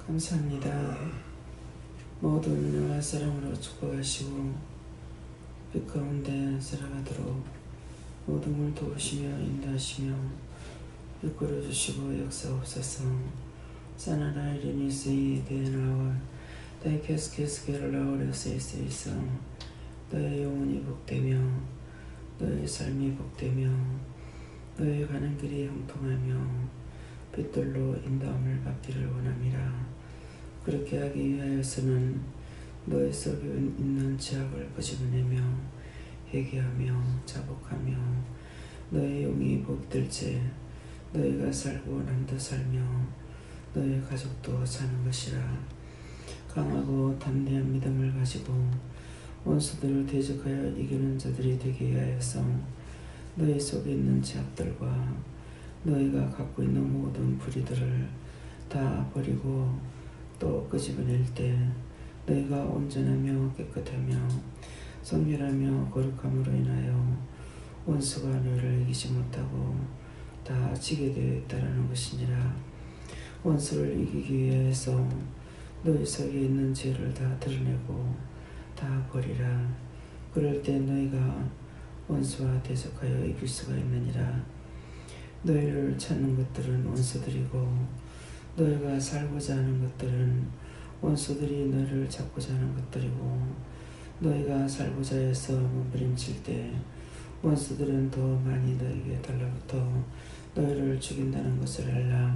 감사합니다. 모든 은혜와 사랑으로 축복하시고 빛 가운데 살아가도록 모든 걸 도우시며 인도하시며 이끌어주시고 역사옵소서. 사나라 이르니 세이 데나와 다이 캐스케스케를 라오레 세이세이서 너의 영혼이 복되며 너의 삶이 복되며 너의 가는 길이 형통하며 빛들로 인도함을 받기를 원함이라. 그렇게 하기 위하여서는 너의 속에 있는 죄악을 끄집어내며 회개하며 자복하며 너의 영이 복될지 너희가 살고 남도 살며 너의 가족도 사는 것이라. 강하고 담대한 믿음을 가지고 원수들을 대적하여 이기는 자들이 되게 하여서 너희 속에 있는 죄악들과 너희가 갖고 있는 모든 불의들을 다 버리고 또 끄집어낼 때 너희가 온전하며 깨끗하며 성결하며 거룩함으로 인하여 원수가 너희를 이기지 못하고 다 지게 되어 있다라는 것이니라. 원수를 이기기 위해서 너희 속에 있는 죄를 다 드러내고 다 버리라. 그럴 때 너희가 원수와 대적하여 이길 수가 있느니라. 너희를 찾는 것들은 원수들이고 너희가 살고자 하는 것들은 원수들이 너희를 잡고자 하는 것들이고 너희가 살고자 해서 몸부림칠 때 원수들은 더 많이 너희에게 달라붙어 너희를 죽인다는 것을 알라.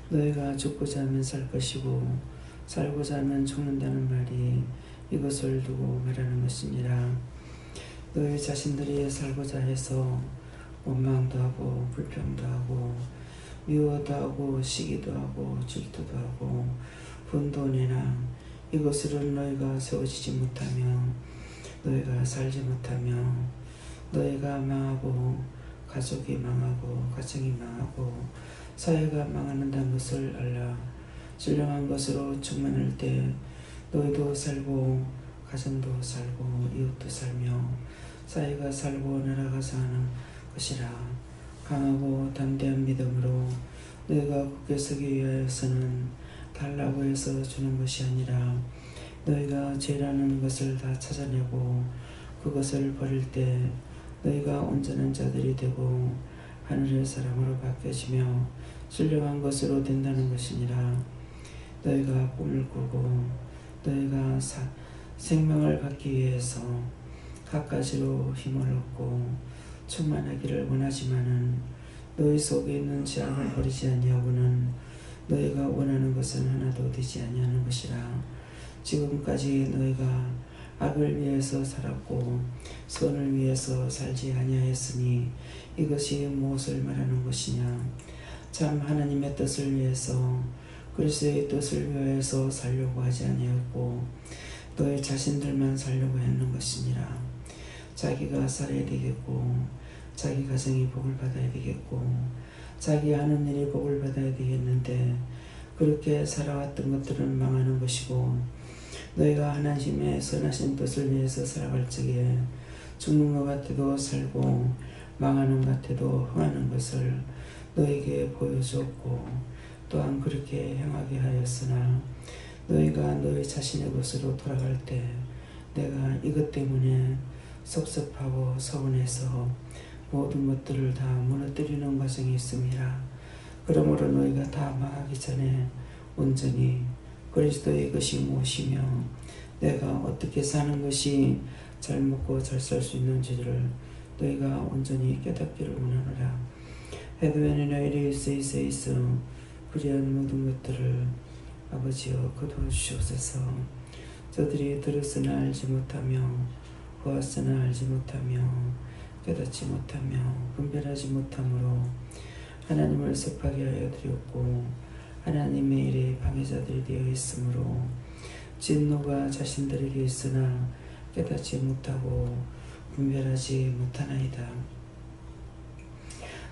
너희가 죽고자 하면 살 것이고 살고자 하면 죽는다는 말이 이것을 두고 말하는 것이니라. 너희 자신들이 살고자 해서 원망도 하고 불평도 하고 미워도 하고 시기도 하고 질투도 하고 분도 내나 이것으로는 너희가 세워지지 못하며 너희가 살지 못하며 너희가 망하고 가족이 망하고 가정이 망하고 사회가 망하는다는 것을 알라. 신령한 것으로 충만할 때 너희도 살고 가정도 살고 이웃도 살며 사회가 살고 나라가 사는 것이라. 강하고 담대한 믿음으로 너희가 굳게 서기 위하여서는 달라고 해서 주는 것이 아니라 너희가 죄라는 것을 다 찾아내고 그것을 버릴 때 너희가 온전한 자들이 되고 하늘의 사람으로 바뀌어지며 신령한 것으로 된다는 것이니라. 너희가 꿈을 꾸고 너희가 생명을 갖기 위해서 갖가지로 힘을 얻고 충만하기를 원하지만은 너희 속에 있는 죄악을 버리지 아니하고는 너희가 원하는 것은 하나도 되지 아니하는 것이라. 지금까지 너희가 악을 위해서 살았고 선을 위해서 살지 아니하였으니 이것이 무엇을 말하는 것이냐. 참 하나님의 뜻을 위해서 그리스도의 뜻을 위하여서 살려고 하지 아니하였고 너희 자신들만 살려고 했는 것이니라. 자기가 살아야 되겠고 자기 가정이 복을 받아야 되겠고 자기 하는 일이 복을 받아야 되겠는데 그렇게 살아왔던 것들은 망하는 것이고 너희가 하나님의 선하신 뜻을 위해서 살아갈 적에 죽는 것 같아도 살고 망하는 것 같아도 흥하는 것을 너희에게 보여주었고 또한 그렇게 행하게 하였으나 너희가 너희 자신의 것으로 돌아갈 때 내가 이것 때문에 섭섭하고 서운해서 모든 것들을 다 무너뜨리는 과정이 있음이라. 그러므로 너희가 다 망하기 전에 온전히 그리스도의 것이 무엇이며 내가 어떻게 사는 것이 잘 먹고 잘 살 수 있는지를 너희가 온전히 깨닫기를 원하노라. 해도에는 너희를 세이세이서 불의한 모든 것들을 아버지여 거두어주시옵소서. 저들이 들었으나 알지 못하며 보았으나 알지 못하며 깨닫지 못하며 분별하지 못함으로 하나님을 섭하게 하여 드렸고 하나님의 일에 방해자들이 되어 있으므로 진노가 자신들에게 있으나 깨닫지 못하고 분별하지 못하나이다.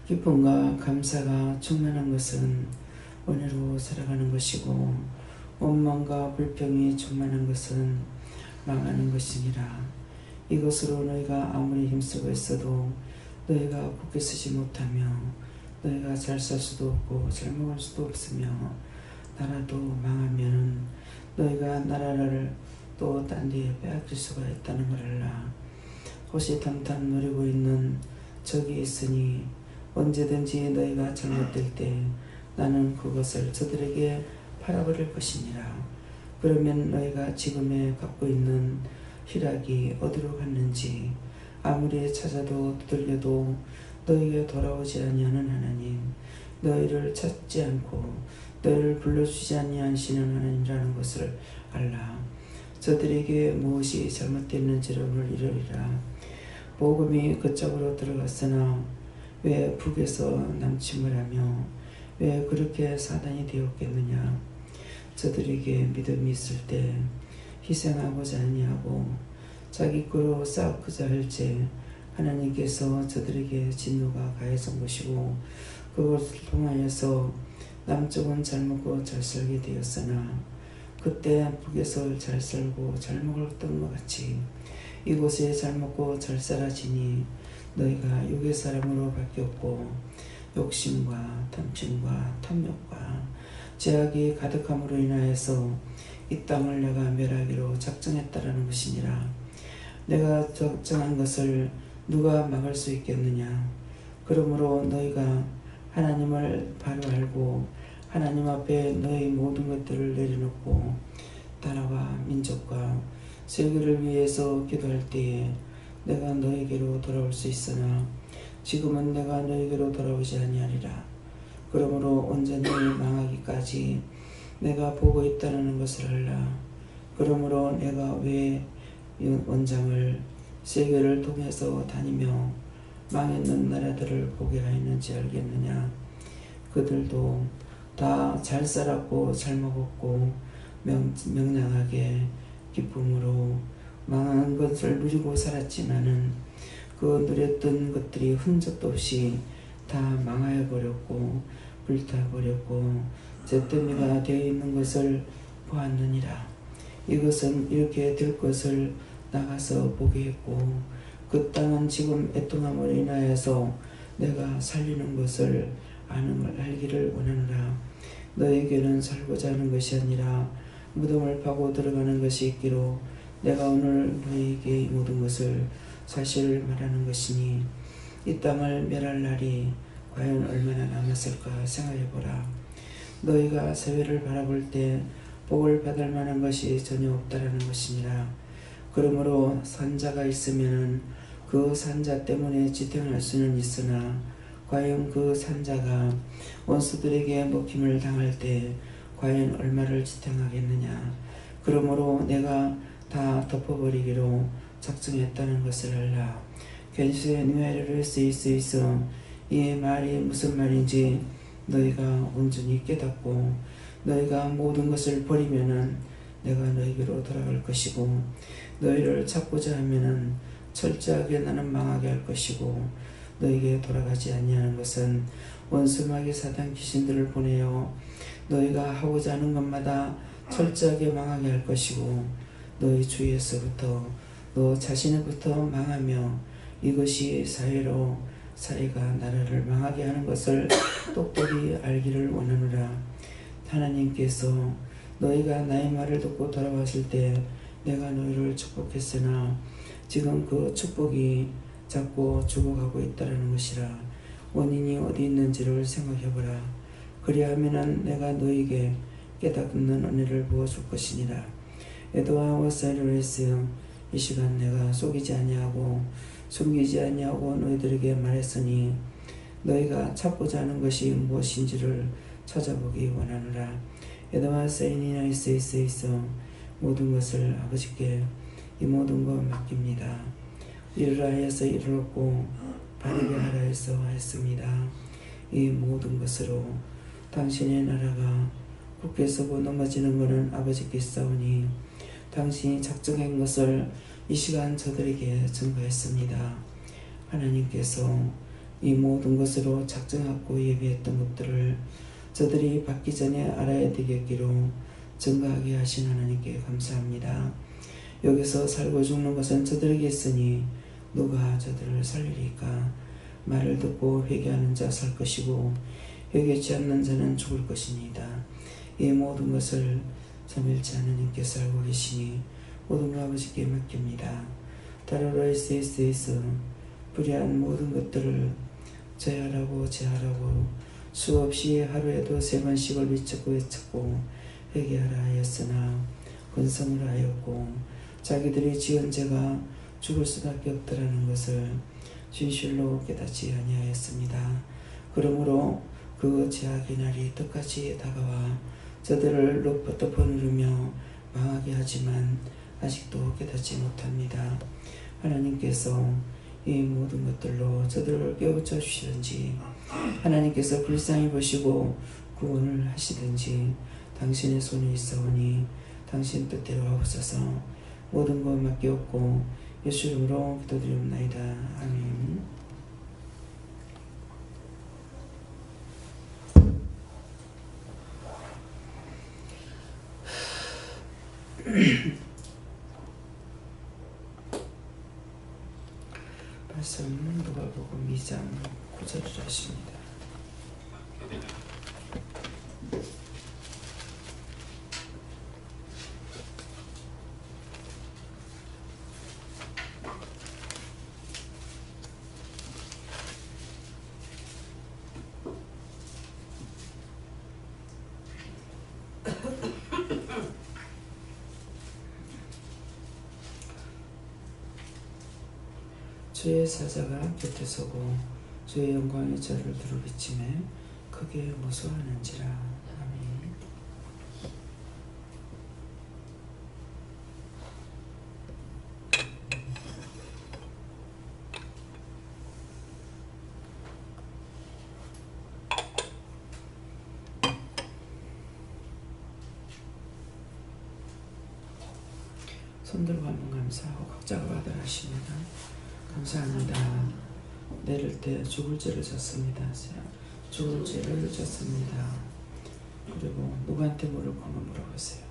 기쁨과 감사가 충만한 것은 은혜로 살아가는 것이고 원망과 불평이 충만한 것은 망하는 것이니라. 이것으로 너희가 아무리 힘쓰고 있어도 너희가 굳게 서지 못하며 너희가 잘 살 수도 없고 잘 먹을 수도 없으며 나라도 망하면 너희가 나라를 또 딴 데에 빼앗길 수가 있다는 걸 알라. 호시탐탐 노리고 있는 적이 있으니 언제든지 너희가 잘못될 때 나는 그것을 저들에게 팔아버릴 것이니라. 그러면 너희가 지금에 갖고 있는 희락이 어디로 갔는지 아무리 찾아도 두들겨도 너희에게 돌아오지 아니하는 하나님, 너희를 찾지 않고 너희를 불러주지 아니하시는 하나님이라는 것을 알라. 저들에게 무엇이 잘못됐는지를 이르리라. 복음이 그쪽으로 들어갔으나 왜 북에서 남침을 하며 왜 그렇게 사단이 되었겠느냐. 저들에게 믿음이 있을 때 희생하고자 아니하고 자기 거로 싸우고자 할지 하나님께서 저들에게 진노가 가해진 것이고 그것을 통하여서 남쪽은 잘 먹고 잘 살게 되었으나 그때 북에서 잘 살고 잘 먹었던 것 같이 이곳에 잘 먹고 잘 살아지니 너희가 육의 사람으로 바뀌었고 욕심과 탐심과 탐욕과 죄악이 가득함으로 인하여서 이 땅을 내가 멸하기로 작정했다라는 것이니라. 내가 작정한 것을 누가 막을 수 있겠느냐. 그러므로 너희가 하나님을 바로 알고 하나님 앞에 너희 모든 것들을 내려놓고 나라와 민족과 세계를 위해서 기도할 때에 내가 너희에게로 돌아올 수 있으나 지금은 내가 너희에게로 돌아오지 아니하리라. 그러므로 온전히 망하기까지 내가 보고 있다는 것을 알라. 그러므로 내가 왜 원장을 세계를 통해서 다니며 망했는 나라들을 보게 하였는지 알겠느냐. 그들도 다 잘 살았고 잘 먹었고 명랑하게 기쁨으로 망한 것을 누리고 살았지만은 그 누렸던 것들이 흔적도 없이 다 망하여 버렸고 불타버렸고 잿더미가 되어 있는 것을 보았느니라. 이것은 이렇게 될 것을 나가서 보게 했고 그 땅은 지금 애통함으로 인하여서 내가 살리는 것을 알기를 원하노라. 너에게는 살고자 하는 것이 아니라 무덤을 파고 들어가는 것이 있기로 내가 오늘 너에게 이 모든 것을 사실을 말하는 것이니 이 땅을 멸할 날이 과연 얼마나 남았을까 생각해보라. 너희가 세월을 바라볼 때 복을 받을 만한 것이 전혀 없다라는 것이니라. 그러므로 산자가 있으면 그 산자 때문에 지탱할 수는 있으나 과연 그 산자가 원수들에게 먹힘을 당할 때 과연 얼마를 지탱하겠느냐. 그러므로 내가 다 덮어버리기로 작정했다는 것을 알라. 견시의 누에르를 쓰이쓰이서 이 말이 무슨 말인지 너희가 온전히 깨닫고 너희가 모든 것을 버리면은 내가 너희에게로 돌아갈 것이고 너희를 찾고자 하면은 철저하게 나는 망하게 할 것이고 너희에게 돌아가지 아니하는 것은 원수마귀 사단 귀신들을 보내어 너희가 하고자 하는 것마다 철저하게 망하게 할 것이고 너희 주위에서부터 너 자신으로부터 망하며 이것이 사회가 나라를 망하게 하는 것을 똑똑히 알기를 원하노라. 하나님께서 너희가 나의 말을 듣고 돌아왔을 때 내가 너희를 축복했으나 지금 그 축복이 자꾸 죽어가고 있다는 것이라. 원인이 어디 있는지를 생각해보라. 그리하면 내가 너희에게 깨닫는 은혜를 부어줄 것이니라. 에드와 워사이르스 이 시간 내가 속이지 아니하고 숨기지 아니하고 너희들에게 말했으니 너희가 찾고자 하는 것이 무엇인지를 찾아보기 원하노라. 에드와 세이니나이스이스이서 모든 것을 아버지께 이 모든 것 맡깁니다. 이르라 하여서 이르렀고 바르게 하라 해서 하였습니다. 이 모든 것으로 당신의 나라가 굳게 서고 넘어지는 것은 아버지께서오니 당신이 작정한 것을 이 시간 저들에게 증거했습니다. 하나님께서 이 모든 것으로 작정하고 예비했던 것들을 저들이 받기 전에 알아야 되겠기로 증거하게 하신 하나님께 감사합니다. 여기서 살고 죽는 것은 저들에게 있으니 누가 저들을 살리리까. 말을 듣고 회개하는 자 살 것이고 회개치 않는 자는 죽을 것이니이다. 이 모든 것을 삼일째 하나님께서 알고 계시니 모든 것 아버지께 맡깁니다. 다루라이스에서 불의한 모든 것들을 제하라고 수없이 하루에도 3번씩을 외쳤고 회개하라 하였으나 근성을 하였고 자기들이 지은 죄가 죽을 수밖에 없더라는 것을 진실로 깨닫지 아니하였습니다. 그러므로 그 죄악의 날이 끝까지 다가와 저들을 덮어누르며 망하게 하지만 아직도 깨닫지 못합니다. 하나님께서 이 모든 것들로 저들을 깨우쳐 주시든지 하나님께서 불쌍히 보시고 구원을 하시든지 당신의 손이 있사오니 당신 뜻대로 하옵소서. 모든 것 맡기옵고 예수 이름으로 기도드리옵나이다. 아멘. 말씀 누가복음 2장 9절을 하십니다. 주의 사자가 곁에 서고 주의 영광이 저를 두루비침에 크게 무서워하는지라. 아멘. 손들고 한번 감사하고 각자가 받으라십니다. 감사합니다. 내릴 때 죽을 죄를 졌습니다. 죽을 죄를 졌습니다. 그리고 누구한테 물을 거면 물어보세요.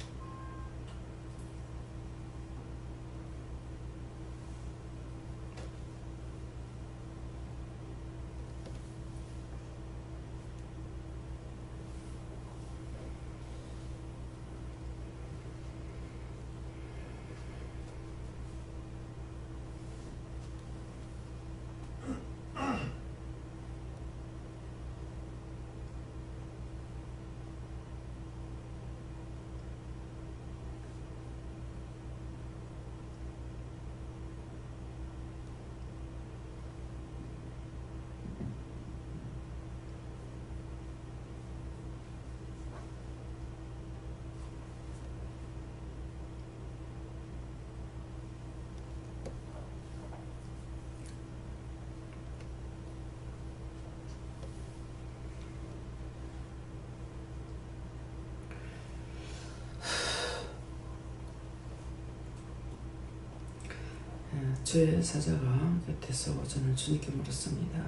주의 사자가 곁에서 저는 주님께 물었습니다.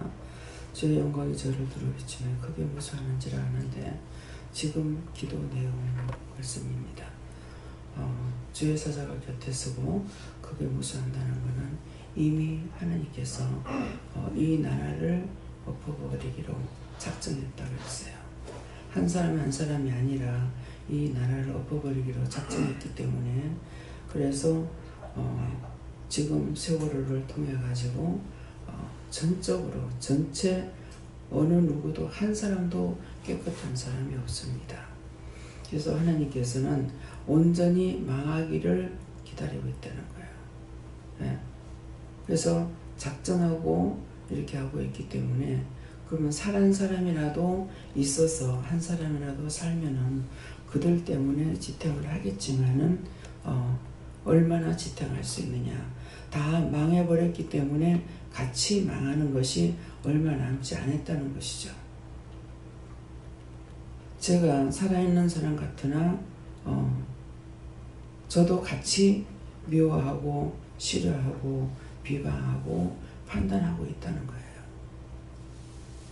주의 영광이 저를 두루비치며 크게 무서워하는지라 하는데 지금 기도 내용 말씀입니다. 주의 사자가 곁에 서고 크게 무서워한다는 것은 이미 하나님께서 이 나라를 엎어버리기로 작정했다고 했어요. 한 사람 한 사람이 아니라 이 나라를 엎어버리기로 작정했기 때문에 그래서 지금 세월호를 통해 가지고 전적으로 전체 어느 누구도 한 사람도 깨끗한 사람이 없습니다. 그래서 하나님께서는 온전히 망하기를 기다리고 있다는 거예요. 네. 그래서 작정하고 이렇게 하고 있기 때문에 그러면 한 사람이라도 있어서 한 사람이라도 살면은 그들 때문에 지탱을 하겠지만은 얼마나 지탱할 수 있느냐. 다 망해버렸기 때문에 같이 망하는 것이 얼마 남지 않았다는 것이죠. 제가 살아있는 사람 같으나 저도 같이 미워하고 싫어하고 비방하고 판단하고 있다는 거예요.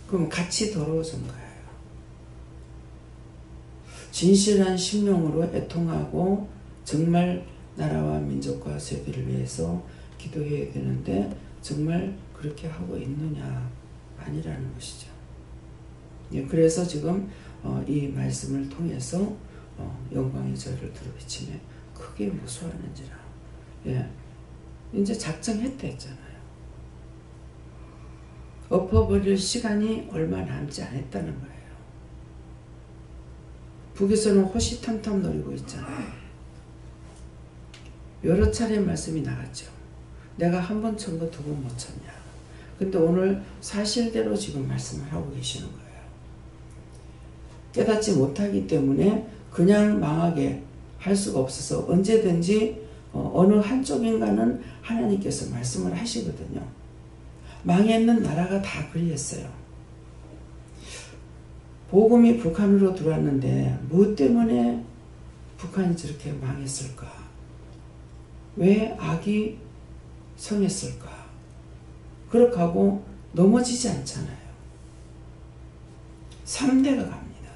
그럼 같이 더러워진 거예요. 진실한 심령으로 애통하고 정말 나라와 민족과 세대를 위해서 기도해야 되는데 정말 그렇게 하고 있느냐 아니라는 것이죠. 예, 그래서 지금 이 말씀을 통해서 영광의 저희를 두루비치며 크게 무수하는지라. 예, 이제 작정했다 했잖아요. 엎어버릴 시간이 얼마 남지 않았다는 거예요. 북에서는 호시탐탐 노리고 있잖아요. 여러 차례 말씀이 나갔죠. 내가 한 번 천 거 두 번 못 쳤냐. 근데 오늘 사실대로 지금 말씀을 하고 계시는 거예요. 깨닫지 못하기 때문에 그냥 망하게 할 수가 없어서 언제든지 어느 한쪽인가는 하나님께서 말씀을 하시거든요. 망했는 나라가 다 그리했어요. 복음이 북한으로 들어왔는데 무엇 때문에 북한이 저렇게 망했을까? 왜 악이 성했을까? 그렇게 하고 넘어지지 않잖아요. 3대가 갑니다.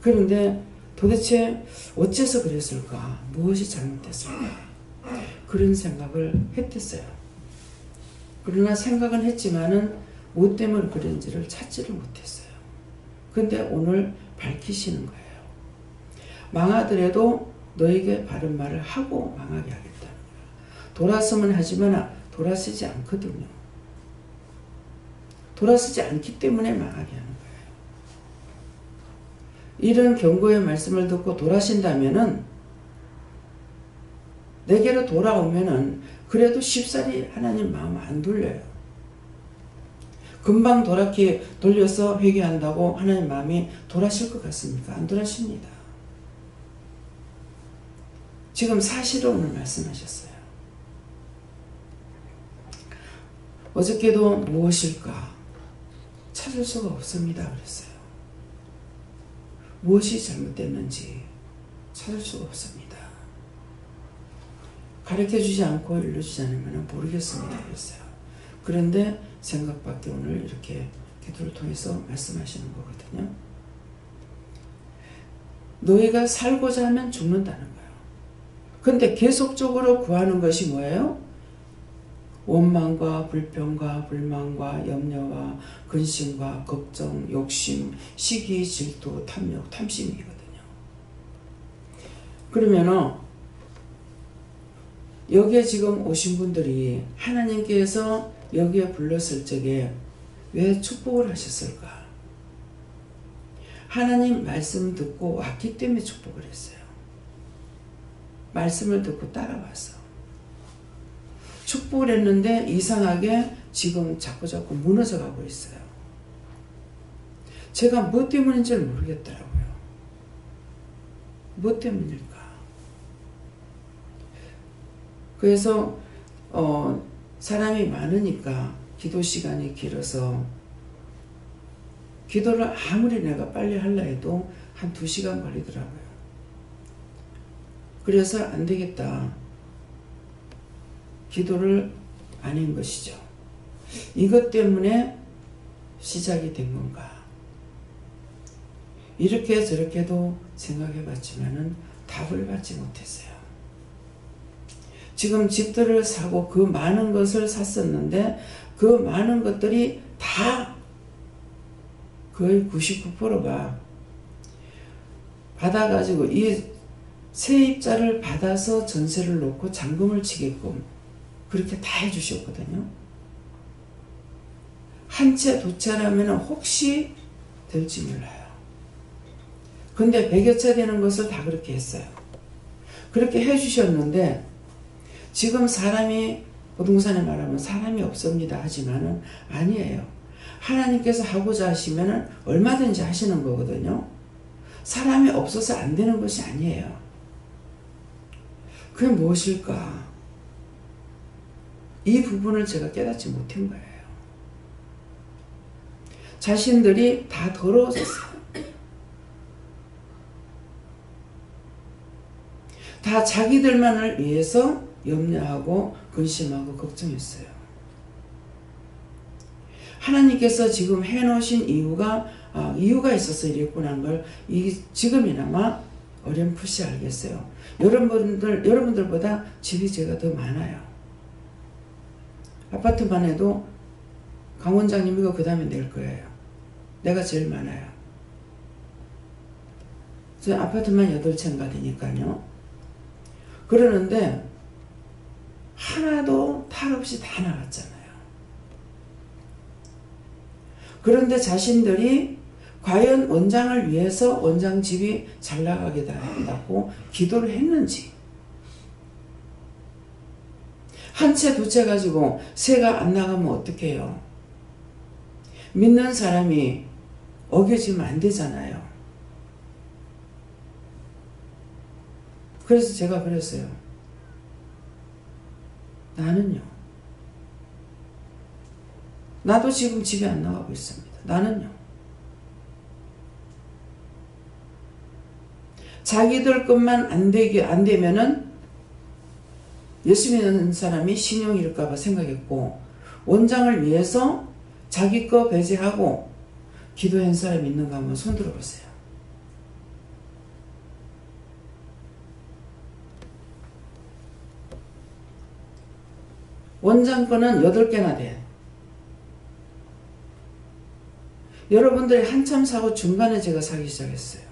그런데 도대체 어째서 그랬을까? 무엇이 잘못됐을까? 그런 생각을 했댔어요. 그러나 생각은 했지만은 무엇 때문에 그런지를 찾지를 못했어요. 근데 오늘 밝히시는 거예요. 망하더라도 너에게 바른 말을 하고 망하게 하겠다는 거예요. 돌아서면 하지만 돌아서지 않거든요. 돌아서지 않기 때문에 망하게 하는 거예요. 이런 경고의 말씀을 듣고 돌아신다면은 내게로 돌아오면은 그래도 쉽사리 하나님 마음 안 돌려요. 금방 돌려서 회개한다고 하나님 마음이 돌아실 것 같습니까? 안 돌아십니다. 지금 사실을 오늘 말씀하셨어요. 어저께도 무엇일까? 찾을 수가 없습니다. 그랬어요. 무엇이 잘못됐는지 찾을 수가 없습니다. 가르쳐주지 않고 일러주지 않으면 모르겠습니다. 그랬어요. 그런데 생각밖에 오늘 이렇게 기도를 통해서 말씀하시는 거거든요. 너희가 살고자 하면 죽는다는 거예요. 근데 계속적으로 구하는 것이 뭐예요? 원망과 불평과 불만과 염려와 근심과 걱정, 욕심, 시기, 질투, 탐욕, 탐심이거든요. 그러면은 여기에 지금 오신 분들이 하나님께서 여기에 불렀을 적에 왜 축복을 하셨을까? 하나님 말씀 듣고 왔기 때문에 축복을 했어요. 말씀을 듣고 따라와서 축복을 했는데 이상하게 지금 자꾸자꾸 무너져 가고 있어요. 제가 뭐 때문인지를 모르겠더라고요. 뭐 때문일까? 그래서 사람이 많으니까 기도 시간이 길어서 기도를 아무리 내가 빨리 하려 해도 한 2시간 걸리더라고요. 그래서 안 되겠다. 기도를 안 한 것이죠. 이것 때문에 시작이 된 건가? 이렇게 저렇게도 생각해 봤지만은 답을 받지 못했어요. 지금 집들을 사고 그 많은 것을 샀었는데 그 많은 것들이 다 거의 99%가 받아가지고 이 세입자를 받아서 전세를 놓고 잔금을 치게끔 그렇게 다 해주셨거든요. 한 채, 2채라면 혹시 될지 몰라요. 근데 100여 채 되는 것을 다 그렇게 했어요. 그렇게 해주셨는데 지금 사람이 부동산에 말하면 사람이 없습니다 하지만은 아니에요. 하나님께서 하고자 하시면은 얼마든지 하시는 거거든요. 사람이 없어서 안 되는 것이 아니에요. 그게 무엇일까? 이 부분을 제가 깨닫지 못한 거예요. 자신들이 다 더러워졌어요. 다 자기들만을 위해서 염려하고 근심하고 걱정했어요. 하나님께서 지금 해놓으신 이유가 있어서 이랬구나 하는 걸 지금이나마 어렴풋이 알겠어요. 여러분들보다 집이 제가 더 많아요. 아파트만 해도 강 원장님이고 그 다음에 낼 거예요. 내가 제일 많아요. 저희 아파트만 8채인가 되니까요. 그러는데 하나도 탈 없이 다 나갔잖아요. 그런데 자신들이 과연 원장을 위해서 원장 집이 잘 나가게 된다고 기도를 했는지, 한 채 두 채 가지고 새가 안 나가면 어떡해요? 믿는 사람이 어겨지면 안 되잖아요. 그래서 제가 그랬어요. 나는요. 나도 지금 집에 안 나가고 있습니다. 나는요. 자기들 것만 안 되면은 예수 믿는 사람이 신용 잃을까봐 생각했고, 원장을 위해서 자기 거 배제하고 기도한 사람이 있는가 한번 손 들어보세요. 원장 거는 8개나 돼. 여러분들이 한참 사고 중간에 제가 사기 시작했어요.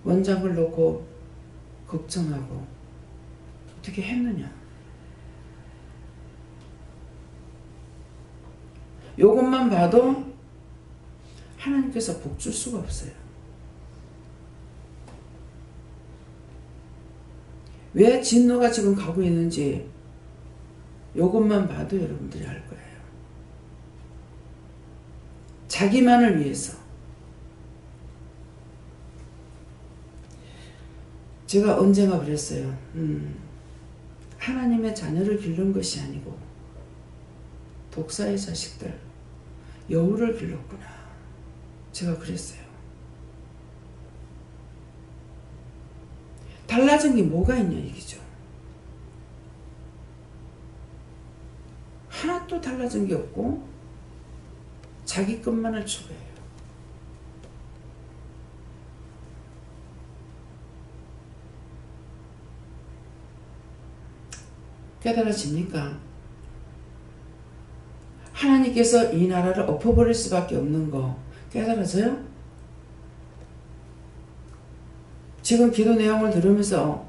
원장을 놓고 걱정하고 어떻게 했느냐. 요것만 봐도 하나님께서 복 줄 수가 없어요. 왜 진노가 지금 가고 있는지 요것만 봐도 여러분들이 알 거예요. 자기만을 위해서. 제가 언젠가 그랬어요. 하나님의 자녀를 기른 것이 아니고 독사의 자식들, 여우를 길렀구나. 제가 그랬어요. 달라진 게 뭐가 있냐 얘기죠. 하나도 달라진 게 없고 자기 것만을 추구해요. 깨달아집니까? 하나님께서 이 나라를 엎어버릴 수밖에 없는 거 깨달아져요? 지금 기도 내용을 들으면서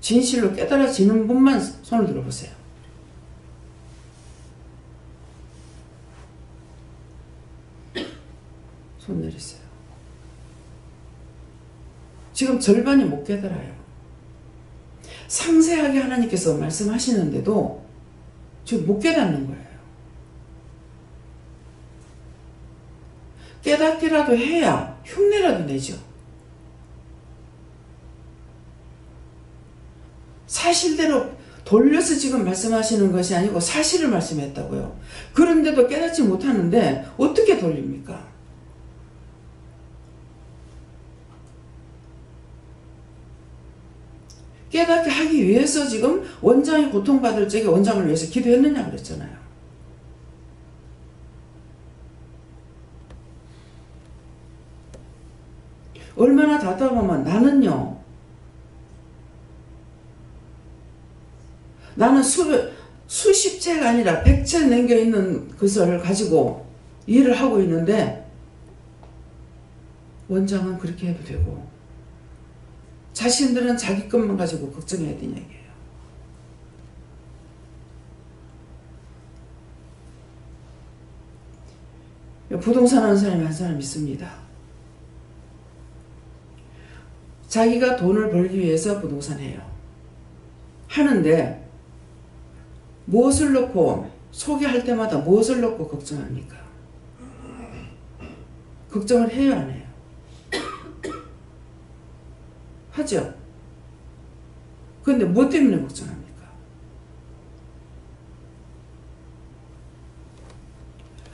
진실로 깨달아지는 분만 손을 들어보세요. 손 내리세요. 지금 절반이 못 깨달아요. 상세하게 하나님께서 말씀하시는데도 지금 못 깨닫는 거예요. 깨닫기라도 해야 흉내라도 내죠. 사실대로 돌려서 지금 말씀하시는 것이 아니고 사실을 말씀했다고요. 그런데도 깨닫지 못하는데 어떻게 돌립니까? 깨닫게 하기 위해서 지금 원장이 고통받을 적에 원장을 위해서 기도했느냐 그랬잖아요. 얼마나 답답하면 나는 수십 채가 아니라 100채 남겨있는 것을 가지고 일을 하고 있는데 원장은 그렇게 해도 되고 자신들은 자기 것만 가지고 걱정해야 되는 얘기예요. 부동산 하는 사람이 한 사람 있습니다. 자기가 돈을 벌기 위해서 부동산 해요. 하는데 무엇을 놓고 소개할 때마다 무엇을 놓고 걱정합니까? 걱정을 해요, 안 해요? 하죠. 그런데 뭐 때문에 걱정합니까?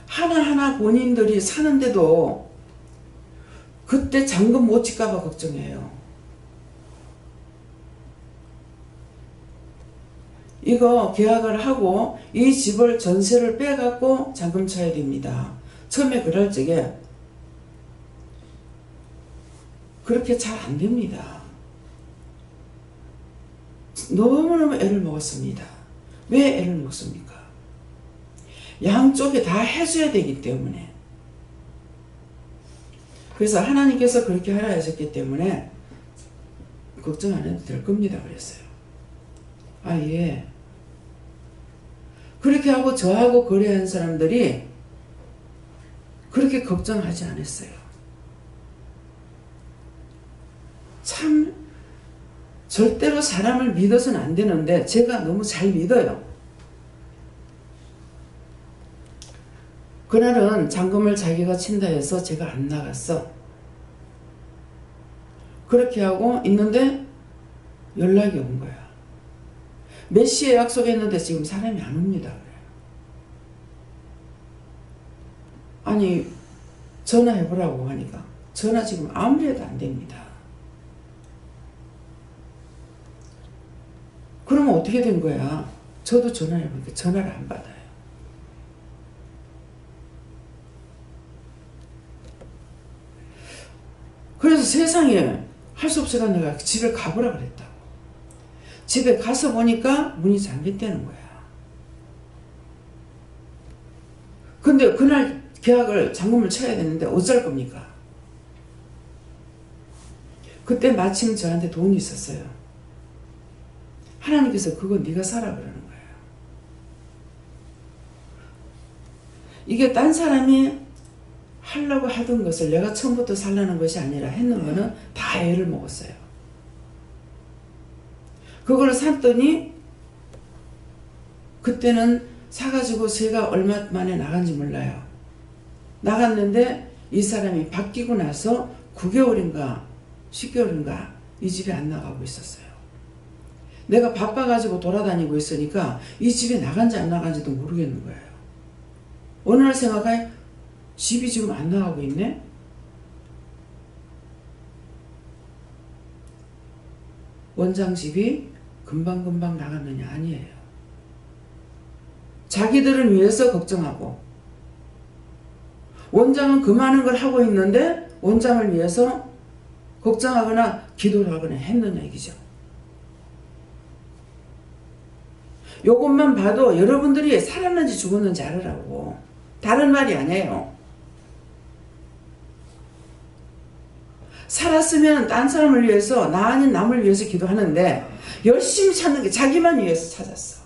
하나하나 본인들이 사는데도 그때 잔금 못 질까봐 걱정해요. 이거 계약을 하고 이 집을 전세를 빼갖고 잔금 쳐야 됩니다. 처음에 그럴 적에 그렇게 잘 안 됩니다. 너무너무 애를 먹었습니다. 왜 애를 먹습니까? 양쪽에 다 해줘야 되기 때문에. 그래서 하나님께서 그렇게 하라 하셨기 때문에 걱정 안 해도 될 겁니다. 그랬어요. 아, 예. 그렇게 하고 저하고 거래한 사람들이 그렇게 걱정하지 않았어요. 참 절대로 사람을 믿어서는 안 되는데 제가 너무 잘 믿어요. 그날은 잔금을 자기가 친다 해서 제가 안 나갔어. 그렇게 하고 있는데 연락이 온 거야. 몇 시에 약속했는데 지금 사람이 안 옵니다. 그래. 아니 전화해보라고 하니까 전화 지금 아무리 해도 안 됩니다. 그러면 어떻게 된 거야? 저도 전화해보니까 전화를 안 받아요. 그래서 세상에 할 수 없어가 내가 집에 가보라 그랬다고. 집에 가서 보니까 문이 잠겼다는 거야. 근데 그날 계약을 잔금을 쳐야 되는데 어쩔 겁니까? 그때 마침 저한테 돈이 있었어요. 하나님께서 그거 네가 사라 그러는 거예요. 이게 딴 사람이 하려고 하던 것을 내가 처음부터 살라는 것이 아니라 했는 거는 다 애를 먹었어요. 그걸 샀더니 그때는 사가지고 제가 얼마 만에 나간지 몰라요. 나갔는데 이 사람이 바뀌고 나서 9개월인가 10개월인가 이 집에 안 나가고 있었어요. 내가 바빠가지고 돌아다니고 있으니까 이 집에 나간지 안 나간지도 모르겠는 거예요. 어느 날 생각해 집이 지금 안 나가고 있네? 원장 집이 금방금방 나갔느냐? 아니에요. 자기들을 위해서 걱정하고 원장은 그 많은 걸 하고 있는데 원장을 위해서 걱정하거나 기도를 하거나 했느냐 얘기죠. 요것만 봐도 여러분들이 살았는지 죽었는지 알으라고. 다른 말이 아니에요. 살았으면 딴 사람을 위해서 나 아닌 남을 위해서 기도하는데 열심히 찾는 게 자기만 위해서 찾았어.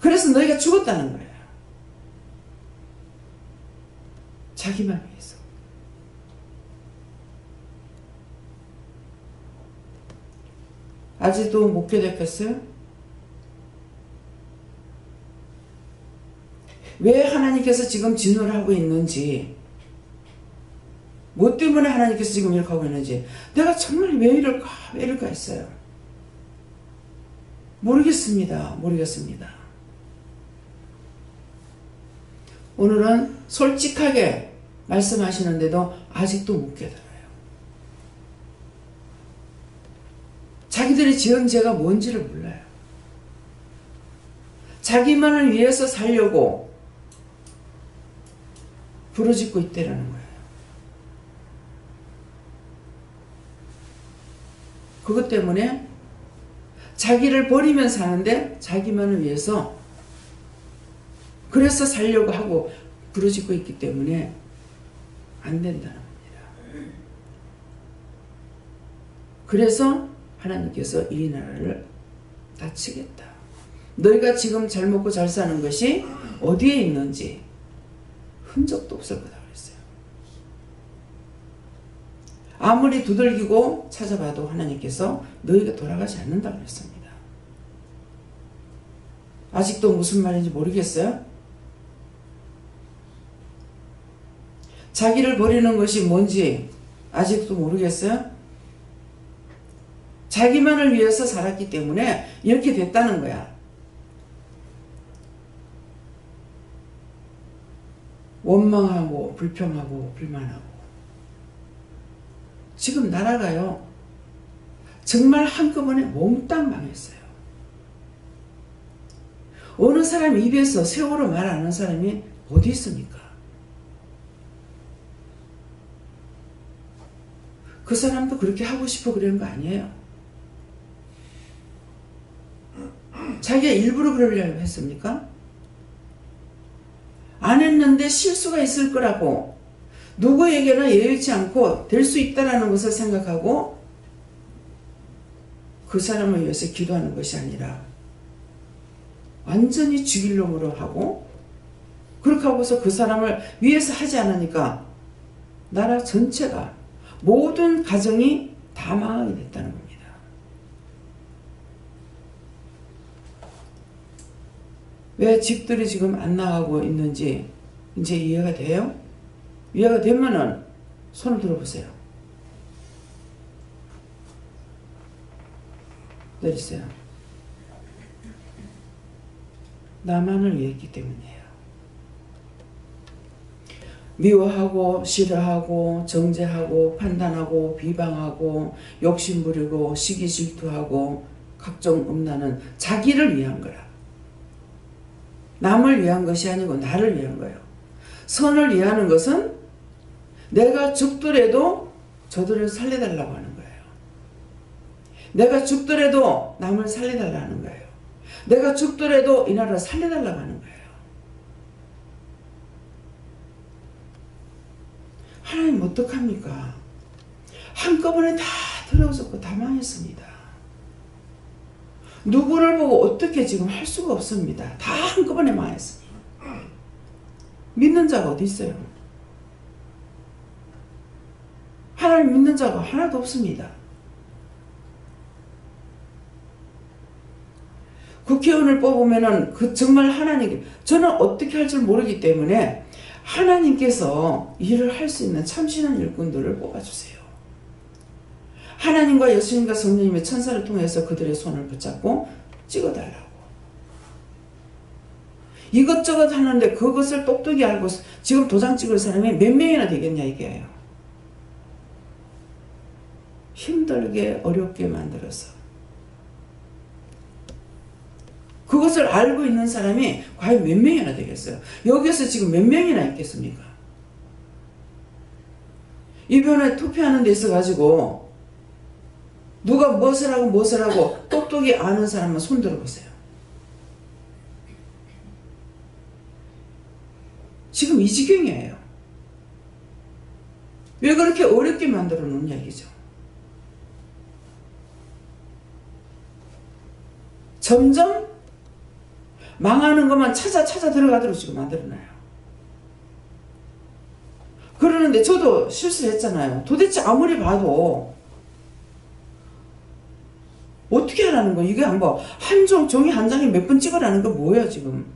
그래서 너희가 죽었다는 거야. 자기만 위해서. 아직도 못 깨닫겠어요? 왜 하나님께서 지금 진노를 하고 있는지, 뭐 때문에 하나님께서 지금 이렇게 하고 있는지, 내가 정말 왜 이럴까 했어요. 모르겠습니다. 오늘은 솔직하게 말씀하시는데도 아직도 못 깨달아요. 자기들이 지은 죄가 뭔지를 몰라요. 자기만을 위해서 살려고 부르짖고 있다라는 거예요. 그것 때문에 자기를 버리면 사는데 자기만을 위해서 그래서 살려고 하고 부르짖고 있기 때문에 안 된다는 겁니다. 그래서 하나님께서 이 나라를 다치겠다. 너희가 지금 잘 먹고 잘 사는 것이 어디에 있는지 흔적도 없을 거다 그랬어요. 아무리 두들기고 찾아봐도 하나님께서 너희가 돌아가지 않는다 그랬습니다. 아직도 무슨 말인지 모르겠어요? 자기를 버리는 것이 뭔지 아직도 모르겠어요? 자기만을 위해서 살았기 때문에 이렇게 됐다는 거야. 원망하고 불평하고 불만하고. 지금 나라가요, 정말 한꺼번에 몽땅 망했어요. 어느 사람 입에서 세월호 말 안 하는 사람이 어디 있습니까? 그 사람도 그렇게 하고 싶어 그런 거 아니에요. 자기가 일부러 그러려고 했습니까? 안 했는데 실수가 있을 거라고 누구에게나 예의치 않고 될 수 있다는 것을 생각하고 그 사람을 위해서 기도하는 것이 아니라 완전히 죽일 놈으로 하고, 그렇게 하고서 그 사람을 위해서 하지 않으니까 나라 전체가, 모든 가정이 다 망하게 됐다는 겁니다. 왜 집들이 지금 안 나가고 있는지 이제 이해가 돼요? 이해가 되면은 손을 들어보세요. 내리세요. 나만을 위했기 때문이에요. 미워하고 싫어하고 정죄하고 판단하고 비방하고 욕심부리고 시기질투하고 각종 음란은 자기를 위한 거라. 남을 위한 것이 아니고 나를 위한 거예요. 선을 위하는 것은 내가 죽더라도 저들을 살려달라고 하는 거예요. 내가 죽더라도 남을 살려달라는 거예요. 내가 죽더라도 이 나라를 살려달라고 하는 거예요. 하나님 어떡합니까? 한꺼번에 다 더러워졌고 다 망했습니다. 누구를 보고 어떻게 지금 할 수가 없습니다. 다 한꺼번에 망했습니다. 믿는 자가 어디 있어요? 하나님 믿는 자가 하나도 없습니다. 국회의원을 뽑으면은 그 정말 하나님, 저는 어떻게 할 줄 모르기 때문에 하나님께서 일을 할 수 있는 참신한 일꾼들을 뽑아주세요. 하나님과 예수님과 성령님의 천사를 통해서 그들의 손을 붙잡고 찍어달라고. 이것저것 하는데 그것을 똑똑히 알고 지금 도장 찍을 사람이 몇 명이나 되겠냐 이게요. 힘들게 어렵게 만들어서 그것을 알고 있는 사람이 과연 몇 명이나 되겠어요? 여기서 지금 몇 명이나 있겠습니까? 이번에 투표하는 데 있어가지고 누가 무엇을 하고 똑똑히 아는 사람만 손 들어보세요. 지금 이 지경이에요. 왜 그렇게 어렵게 만들어 놓냐 이기죠. 점점 망하는 것만 찾아 들어가도록 지금 만들어놔요. 그러는데 저도 실수했잖아요. 도대체 아무리 봐도 어떻게 하라는 거? 이게 뭐 종이 한 장에 몇 번 찍으라는 거 뭐예요 지금?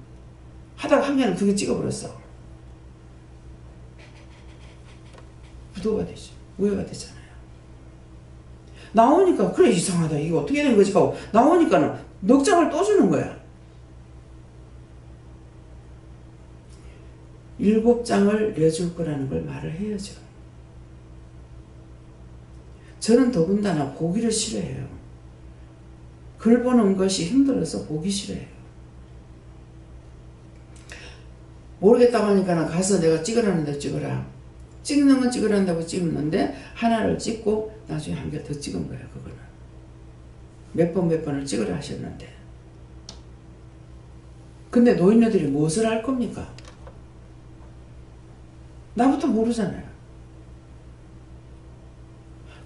하다가 한 개는 그게 찍어버렸어. 부도가 되죠. 우회가 되잖아요. 나오니까 그래 이상하다. 이거 어떻게 된 거지? 하고 나오니까는 넉 장을 또 주는 거야. 7장을 내줄 거라는 걸 말을 해야죠. 저는 더군다나 보기를 싫어해요. 글 보는 것이 힘들어서 보기 싫어해요. 모르겠다고 하니까 가서 내가 찍으라는 데 찍어라. 찍는 건 찍으란다고 찍었는데 하나를 찍고 나중에 한 개 더 찍은 거예요. 그거는 몇 번을 찍으라 하셨는데, 근데 노인네들이 무엇을 할 겁니까? 나부터 모르잖아요.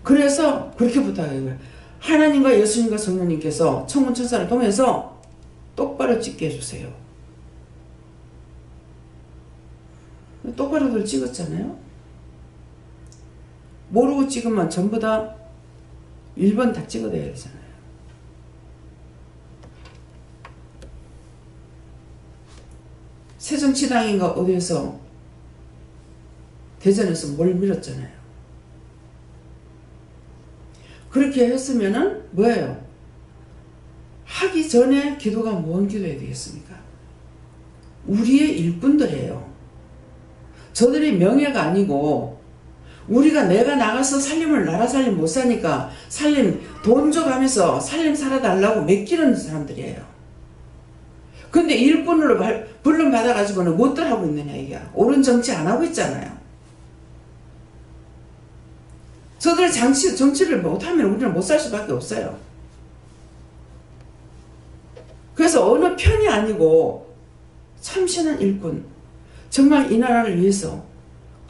그래서 그렇게 부탁해요. 하나님과 예수님과 성령님께서 천군천사를 통해서 똑바로 찍게 해주세요. 똑바로들 찍었잖아요. 모르고 찍으면 전부 다 1번 다 찍어내야 되잖아요. 새정치당인가 어디에서 대전에서 뭘 밀었잖아요. 그렇게 했으면은 뭐예요? 하기 전에 기도가 뭔 기도해야 되겠습니까? 우리의 일꾼들이에요. 저들이 명예가 아니고 우리가 내가 나가서 나라 살림 못 사니까 살림 돈 줘가면서 살림 살아달라고 맡기는 사람들이에요. 근데 일꾼으로 불름 받아가지고는 못들 하고 있느냐 이게. 옳은 정치 안 하고 있잖아요. 저들의 정치를 못하면 우리는 못 살 수밖에 없어요. 그래서 어느 편이 아니고 참신한 일꾼, 정말 이 나라를 위해서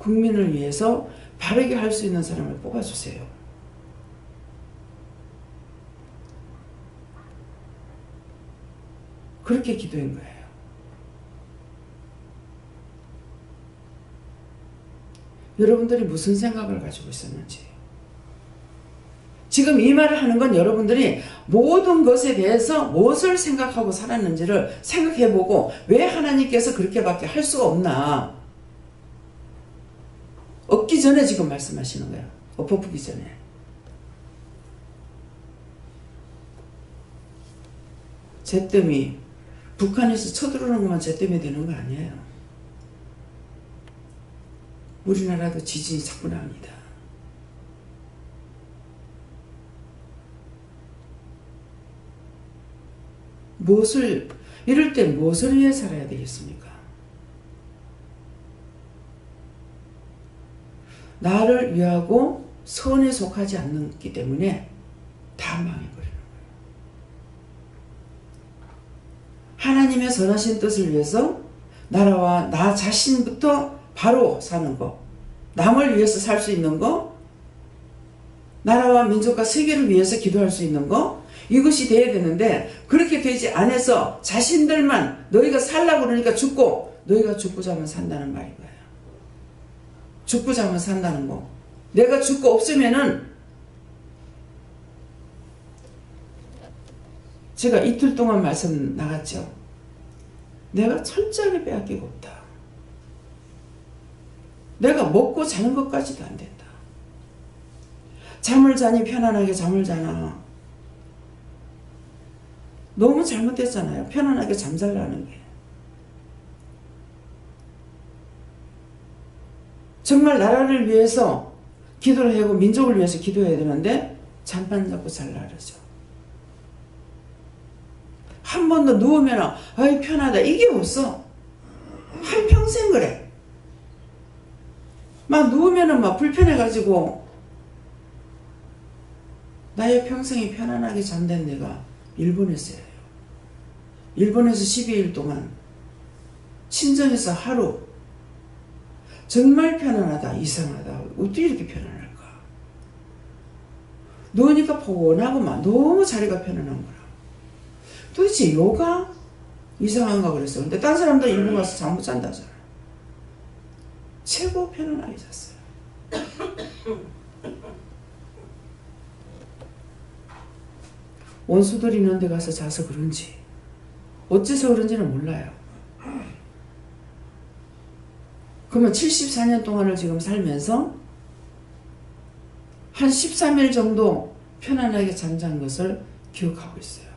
국민을 위해서 바르게 할 수 있는 사람을 뽑아주세요. 그렇게 기도한 거예요. 여러분들이 무슨 생각을 가지고 있었는지. 지금 이 말을 하는 건 여러분들이 모든 것에 대해서 무엇을 생각하고 살았는지를 생각해보고 왜 하나님께서 그렇게밖에 할 수가 없나. 없기 전에 지금 말씀하시는 거예요. 엎어프기 전에. 잿더미, 북한에서 쳐들어오는 것만 잿더미 되는 거 아니에요. 우리나라도 지진이 자꾸 나옵니다. 이럴 때 무엇을 위해 살아야 되겠습니까? 나를 위하고 선에 속하지 않기 때문에 다 망해버리는 거예요. 하나님의 선하신 뜻을 위해서 나라와 나 자신부터 바로 사는 거, 남을 위해서 살 수 있는 거, 나라와 민족과 세계를 위해서 기도할 수 있는 거, 이것이 돼야 되는데 그렇게 되지 않아서 자신들만 너희가 살라고 그러니까 죽고, 너희가 죽고자 하면 산다는 말인 거예요. 죽고자 하면 산다는 거. 내가 죽고 없으면은, 제가 이틀 동안 말씀 나갔죠. 내가 철저하게 빼앗기고 없다. 내가 먹고 자는 것까지도 안 된다. 잠을 자니 편안하게 잠을 자나. 너무 잘못됐잖아요. 편안하게 잠잘라는 게. 정말 나라를 위해서 기도를 하고 민족을 위해서 기도해야 되는데 잠만 자고 잘라 그러죠. 한 번 더 누우면 아이 편하다. 이게 없어. 한평생 그래. 막 누우면은 막 불편해가지고 나의 평생이 편안하게 잠든 데가 일본에서예요. 일본에서 12일 동안 친정에서 하루 정말 편안하다. 이상하다. 어떻게 이렇게 편안할까? 누우니까 포근하고 막 너무 자리가 편안한 거라. 도대체 요가? 이상한가 그랬어. 근데 딴 사람들 일본 가서 잠 못 잔다잖아. 최고 편안하게 잤어요. 원수들 있는 데 가서 자서 그런지 어째서 그런지는 몰라요. 그러면 74년 동안을 지금 살면서 한 13일 정도 편안하게 잠잔 것을 기억하고 있어요.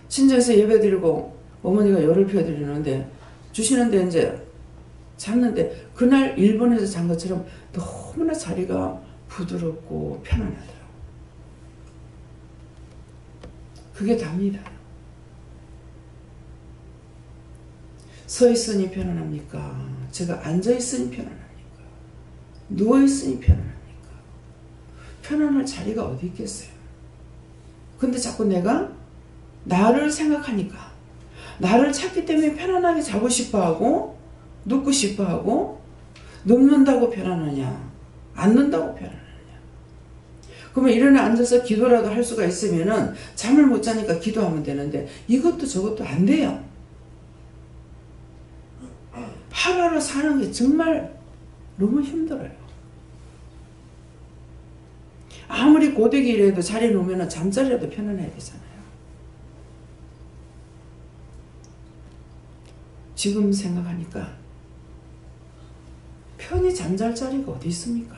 친정에서 예배 드리고 어머니가 열을 피워드리는데 주시는데 이제 잤는데 그날 일본에서 잔 것처럼 너무나 자리가 부드럽고 편안하더라고요. 그게 답니다. 서 있으니 편안합니까? 제가 앉아 있으니 편안합니까? 누워 있으니 편안합니까? 편안할 자리가 어디 있겠어요? 근데 자꾸 내가 나를 생각하니까, 나를 찾기 때문에 편안하게 자고 싶어하고 눕고 싶어하고, 눕는다고 편안하냐 앉는다고 편안하냐. 그러면 일어나 앉아서 기도라도 할 수가 있으면은 잠을 못 자니까 기도하면 되는데 이것도 저것도 안 돼요. 하루하루 사는 게 정말 너무 힘들어요. 아무리 고데기 일해도 자리에 놓으면 잠자리라도 편안해야 되잖아요. 지금 생각하니까 편히 잠잘 자리가 어디 있습니까?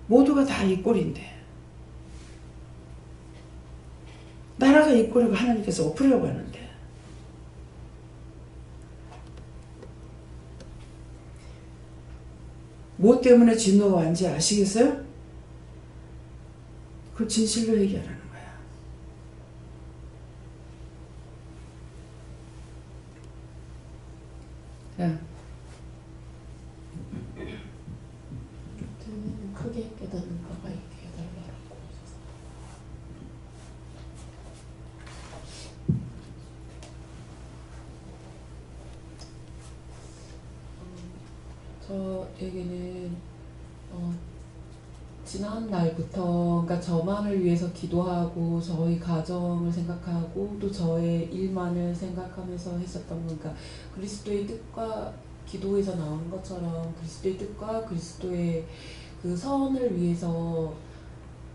모두가 다 이 꼴인데 나라가 이 꼴이고 하나님께서 엎으려고 하는데 뭐 때문에 진노가 왔는지 아시겠어요? 그 진실로 얘기하라는 거야. 자. 크게 깨닫는 바가 있게 해달라고 하셨어요. 저에게는 지난 날부터 그러니까 저만을 위해서 기도하고 저희 가정을 생각하고 또 저의 일만을 생각하면서 했었던 거니까 그리스도의 뜻과 기도에서 나오는 것처럼 그리스도의 뜻과 그리스도의 그 선을 위해서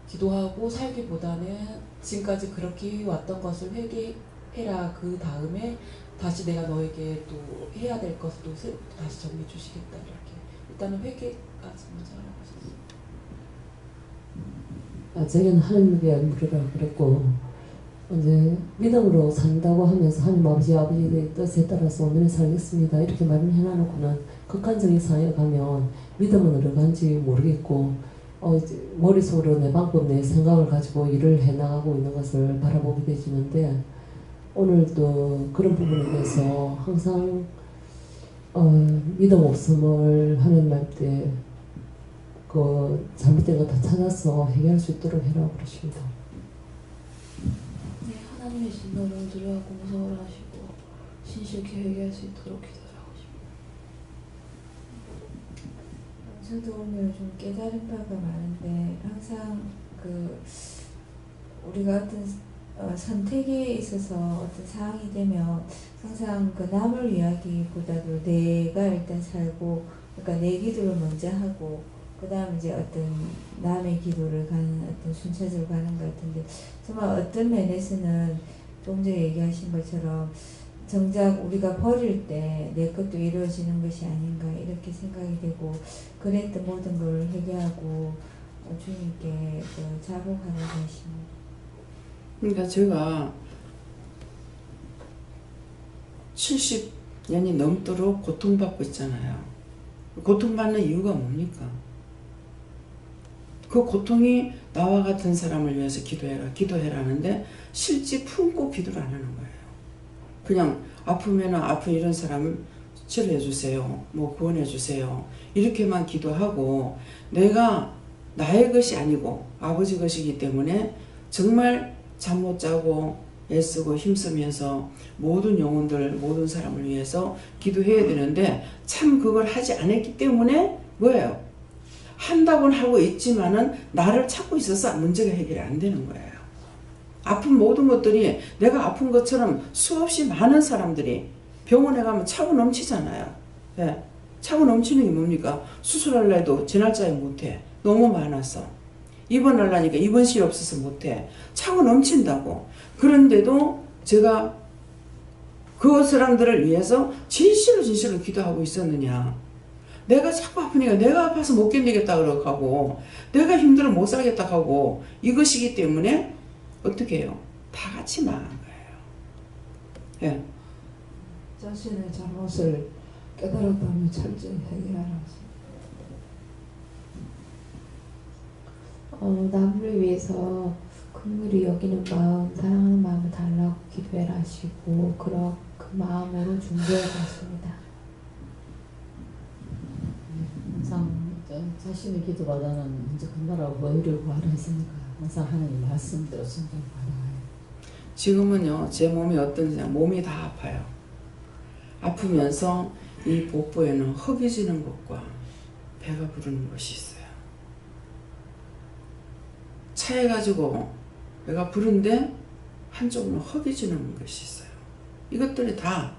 기도하고 살기보다는 지금까지 그렇게 해왔던 것을 회개해라. 그 다음에 다시 내가 너에게 또 해야 될 것을 또 다시 정해 주시겠다. 이렇게 일단은 회개까지 먼저 하라고 하셨어요. 제게는 하나님께 물으라 그랬고 이제 믿음으로 산다고 하면서 하나님 아버지의 뜻에 따라서 오늘 살겠습니다 이렇게 말을 해놔놓고는 극한적인 상황에 가면 믿음은 어느 간지 모르겠고 이제 머릿속으로 내 방법 내 생각을 가지고 일을 해나가고 있는 것을 바라보게 되지는데 오늘도 그런 부분에 대해서 항상 믿음 없음을 하는 말 때 그 잘못된 거 다 찾아서 해결할 수 있도록 해라고 그러십니다. 네, 하나님의 진노를 두려워하고 무서워라 하시고 신실케 회개할 수 있도록 기도하고 싶습니다. 저도 오늘 좀 깨달은 바가 많은데 항상 그 우리가 어떤 선택에 있어서 어떤 상황이 되면 항상 그 남을 위하기보다도 내가 일단 살고 그러니까 내 기도를 먼저 하고 그 다음 이제 어떤 남의 기도를 가는 어떤 순차적으로 가는 것 같은데 정말 어떤 면에서는 조금 전에 얘기하신 것처럼 정작 우리가 버릴 때 내 것도 이루어지는 것이 아닌가 이렇게 생각이 되고 그랬던 모든 걸 회개하고 주님께 자복하라고 하십니다. 그러니까 제가 70년이 넘도록 고통받고 있잖아요. 고통받는 이유가 뭡니까? 그 고통이 나와 같은 사람을 위해서 기도해라 하는데 실제 품고 기도를 안 하는 거예요. 그냥 아프면 아픈 이런 사람 치료해 주세요. 뭐 구원해 주세요. 이렇게만 기도하고 내가 나의 것이 아니고 아버지 것이기 때문에 정말 잠 못 자고 애쓰고 힘쓰면서 모든 영혼들 모든 사람을 위해서 기도해야 되는데 참 그걸 하지 않았기 때문에 뭐예요? 한다고는 하고 있지만은 나를 찾고 있어서 문제가 해결이 안 되는 거예요. 아픈 모든 것들이 내가 아픈 것처럼 수없이 많은 사람들이 병원에 가면 차고 넘치잖아요. 네. 차고 넘치는 게 뭡니까? 수술하려 해도 제 날짜에 못해. 너무 많아서. 입원하려니까 입원실이 없어서 못해. 차고 넘친다고. 그런데도 제가 그 사람들을 위해서 진실로 기도하고 있었느냐. 내가 자꾸 아프니까 내가 아파서 못 견디겠다 그러고 하고 내가 힘들어 못 살겠다 하고 이것이기 때문에 어떻게 해요? 다 같이 나간 거예요. 예. 자신의 잘못을 깨달았다면 철저히 해결하라. 남을 위해서 긍휼히 여기는 마음, 사랑하는 마음을 달라고 기도해라 하시고 그 마음으로 준비해 갔습니다. 항상 자신의 기도보다는 이제 끝나라고 의를 구하라 했으니까 항상 하나님 말씀대로 순종을 받아요. 지금은요 제 몸이 어떤지 몸이 다 아파요. 아프면서 이 복부에는 허기지는 것과 배가 부르는 것이 있어요. 차해가지고 배가 부른데 한쪽으로 허기지는 것이 있어요. 이것들이 다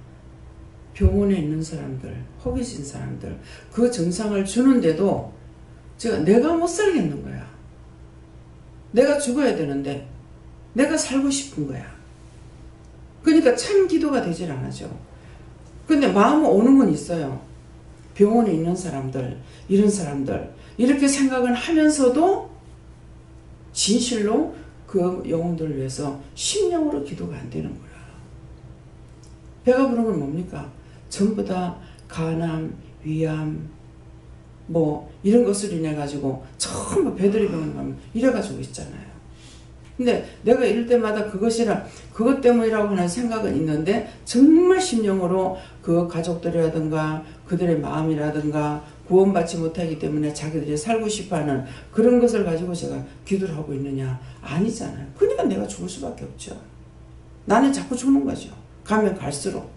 병원에 있는 사람들, 허기진 사람들 그 증상을 주는데도 내가 못 살겠는 거야. 내가 죽어야 되는데 내가 살고 싶은 거야. 그러니까 참 기도가 되질 않아죠. 근데 마음은 오는 건 있어요. 병원에 있는 사람들, 이런 사람들 이렇게 생각은 하면서도 진실로 그 영혼들을 위해서 심령으로 기도가 안 되는 거야. 배가 부른 건 뭡니까? 전부 다 간암, 위암 뭐 이런 것을 인해 가지고 전부 배들이 병원 가면 이래 가지고 있잖아요. 근데 내가 이럴 때마다 그것 때문이라고 하는 생각은 있는데 정말 심령으로 그 가족들이라든가 그들의 마음이라든가 구원받지 못하기 때문에 자기들이 살고 싶어하는 그런 것을 가지고 제가 기도를 하고 있느냐? 아니잖아요. 그러니까 내가 죽을 수밖에 없죠. 나는 자꾸 죽는 거죠. 가면 갈수록.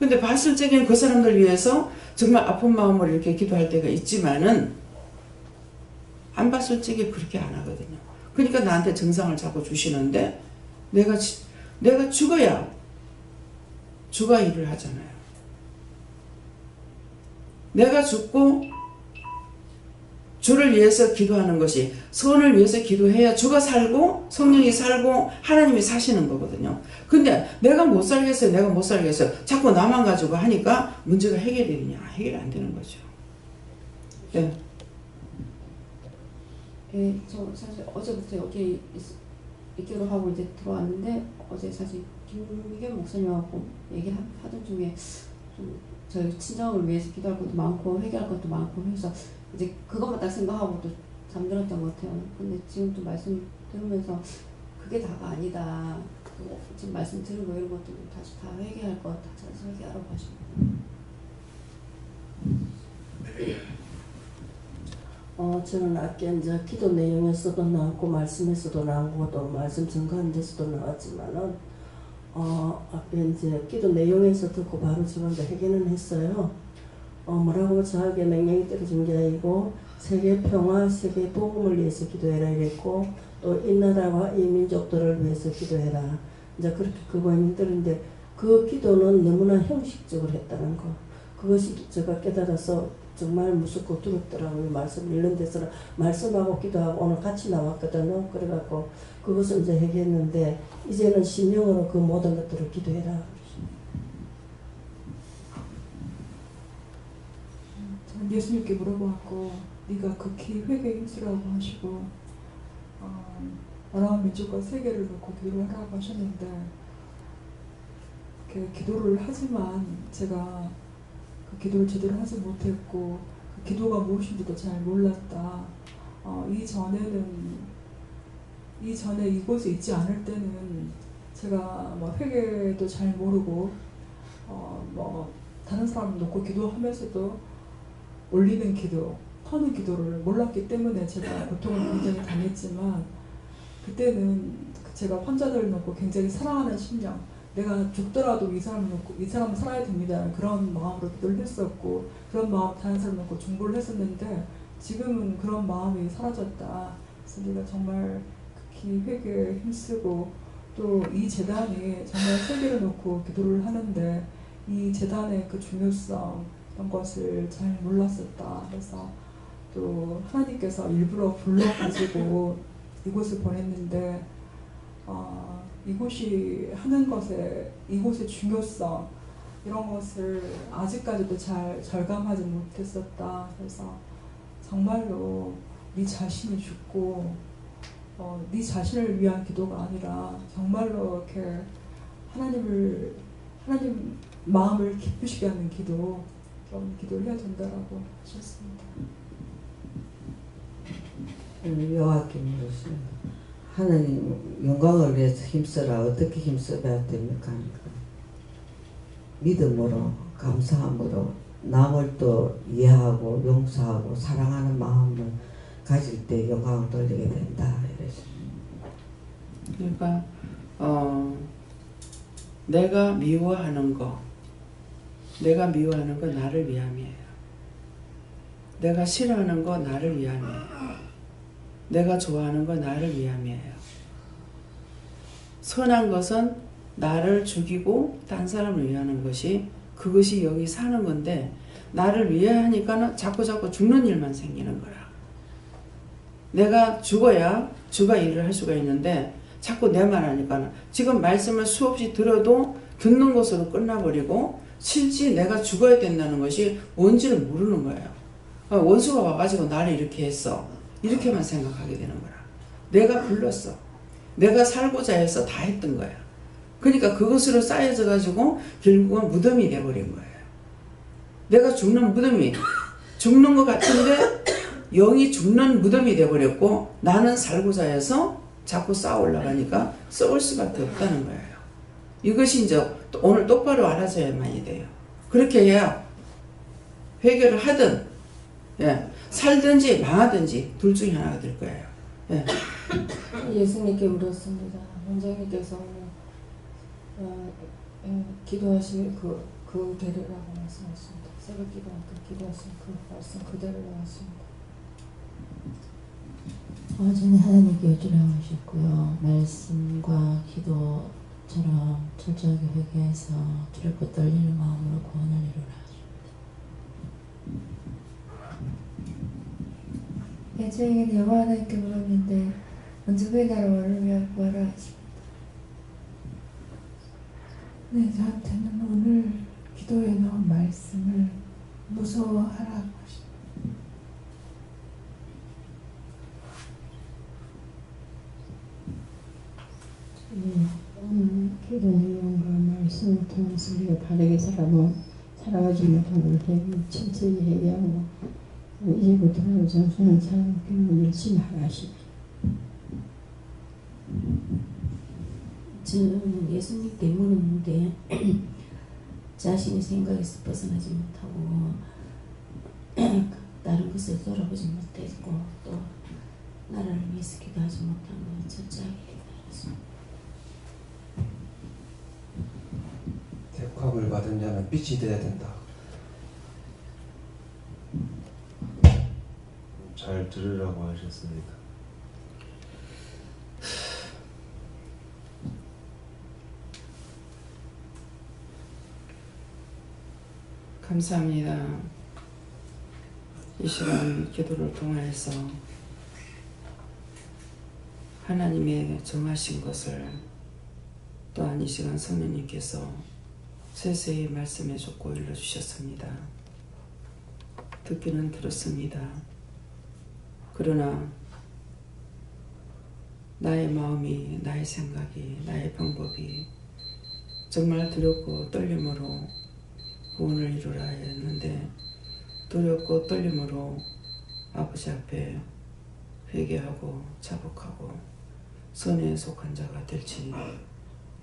근데 봤을 적에는 그 사람들 위해서 정말 아픈 마음으로 이렇게 기도할 때가 있지만은 안 봤을 적에 그렇게 안 하거든요. 그러니까 나한테 증상을 자꾸 주시는데 내가 죽어야 주가 일을 하잖아요. 내가 죽고 주를 위해서 기도하는 것이, 선을 위해서 기도해야 주가 살고 성령이 살고 하나님이 사시는 거거든요. 근데 내가 못 살겠어요. 내가 못 살겠어요. 자꾸 나만 가지고 하니까 문제가 해결되느냐? 해결 안 되는 거죠. 네. 예, 저 사실 어제부터 여기 있기로 하고 이제 들어왔는데 어제 사실 김미경 목사님하고 얘기하던 중에 좀 저희 친정을 위해서 기도할 것도 많고 회개할 것도 많고 해서 이제 그것만 딱 생각하고 또 잠들었던 것 같아요. 근데 지금 또 말씀 들으면서 그게 다가 아니다. 지금 말씀 들은 거 이런 것도 다시 다 회개할 것, 다시 회개하라고 하시고. 저는 아까 이제 기도 내용에서도 나왔고 말씀에서도 나오고 또 말씀 증거하는 데서도 나왔지만은 아까 이제 기도 내용에서 듣고 바로 지금 이제 회개는 했어요. 뭐라고 저에게 명령이 떨어진 게 아니고 세계 평화, 세계 복음을 위해서 기도해라 이랬고 또 이 나라와 이 민족들을 위해서 기도해라. 이제 그렇게 그 명령이 떨어진데 그 기도는 너무나 형식적으로 했다는 거. 그것이 제가 깨달아서 정말 무섭고 두렵더라고요. 말씀 읽는 데서는 말씀하고 기도하고 오늘 같이 나왔거든요. 그래갖고 그것을 이제 얘기했는데 이제는 심령으로 그 모든 것들을 기도해라. 저는 예수님께 물어보았고 네가 극히 회개에 힘쓰라고 하시고 나라와 민족과 세계를 놓고 기도를 하라고 하셨는데 기도를 하지만 제가 그 기도를 제대로 하지 못했고 그 기도가 무엇인지도 잘 몰랐다. 이전에 이곳에 있지 않을 때는 제가 뭐 회개도 잘 모르고 뭐 다른 사람 놓고 기도하면서도 올리는 기도, 터는 기도를 몰랐기 때문에 제가 고통을 굉장히 당했지만 그때는 제가 환자들을 놓고 굉장히 사랑하는 심령, 내가 죽더라도 이 사람을 놓고 이 사람은 살아야 됩니다. 그런 마음으로 기도를 했었고 그런 마음 다른 사람 놓고 중보를 했었는데 지금은 그런 마음이 사라졌다. 그래서 내가 정말 극히 회개에 힘쓰고 또 이 재단이 정말 세계를 놓고 기도를 하는데 이 재단의 그 중요성 이런 것을 잘 몰랐었다. 그래서 또 하나님께서 일부러 불러가지고 이곳을 보냈는데 이곳이 하는 것에 이곳의 중요성 이런 것을 아직까지도 잘 절감하지 못했었다. 그래서 정말로 네 자신이 죽고 네 자신을 위한 기도가 아니라 정말로 이렇게 하나님 마음을 기쁘시게 하는 기도 그런 기도를 해야 된다라고 하셨습니다. 요아김으로서 하나님 영광을 위해서 힘써라. 어떻게 힘써야 됩니까? 믿음으로 감사함으로 남을 또 이해하고 용서하고 사랑하는 마음을 가질 때 영광을 돌리게 된다. 그러니까 내가 미워하는 거 나를 위함이에요. 내가 싫어하는 거 나를 위함이에요. 내가 좋아하는 거 나를 위함이에요. 선한 것은 나를 죽이고 딴 사람을 위하는 것이 그것이 여기 사는 건데 나를 위해 하니까는 자꾸 죽는 일만 생기는 거야. 내가 죽어야 주가 일을 할 수가 있는데 자꾸 내 말 하니까는 지금 말씀을 수없이 들어도 듣는 것으로 끝나버리고 실제 내가 죽어야 된다는 것이 뭔지를 모르는 거예요. 원수가 와가지고 나를 이렇게 했어. 이렇게만 생각하게 되는 거야. 내가 불렀어. 내가 살고자 해서 다 했던 거야. 그러니까 그것으로 쌓여져 가지고 결국은 무덤이 돼버린 거예요. 내가 죽는 무덤이 죽는 것 같은데 영이 죽는 무덤이 돼버렸고 나는 살고자 해서 자꾸 쌓아 올라가니까 썩을 수밖에 없다는 거예요. 이것이 이제 오늘 똑바로 알아서야만이 돼요. 그렇게 해야 회개를 하든 살든지 망하든지 둘 중에 하나가 될 거예요. 예수님께 물었습니다. 원장님께서 기도하실 그 그대로라고 말씀하십니다. 새벽 기도할 때 기도하신 그 말씀 그대로 나왔습니다. 어제는 하나님께 여쭈라고 하셨고요. 말씀과 기도처럼 철저하게 회개해서 두렵고 떨리는 마음으로 구원을 이루라 하십니다. 예정에는 여호와 하나님께 물었는데 먼저 그의 나라 원하며 구하라 하십니다. 네, 저한테는 오늘 기도에 나온 말씀을 무서워하라고 하십니다. 오늘 기도 내용과 말씀을 통해서 우리가 바르게 살아가지 못하는 걸 천천히 회개하고 이제부터는 정수는 사람을 열심히 하라 하십니다. 저는 예수님께 물었는데 자신의 생각에서 벗어나지 못하고 다른 것을 돌아보지 못했고 또 나라를 위해서 기도하지 못한 것 철저하게 기도했습니다. 택함을 받은 자는 빛이 되어야 된다. 잘 들으라고 하셨습니다. 감사합니다. 이 시간 기도를 통해서 하나님의 정하신 것을 또한 이 시간 성령님께서 세세히 말씀해 줬고 일러주셨습니다. 듣기는 들었습니다. 그러나 나의 마음이, 나의 생각이, 나의 방법이 정말 두렵고 떨림으로 구원을 이루라 했는데 두렵고 떨림으로 아버지 앞에 회개하고 자복하고 선에 속한 자가 될지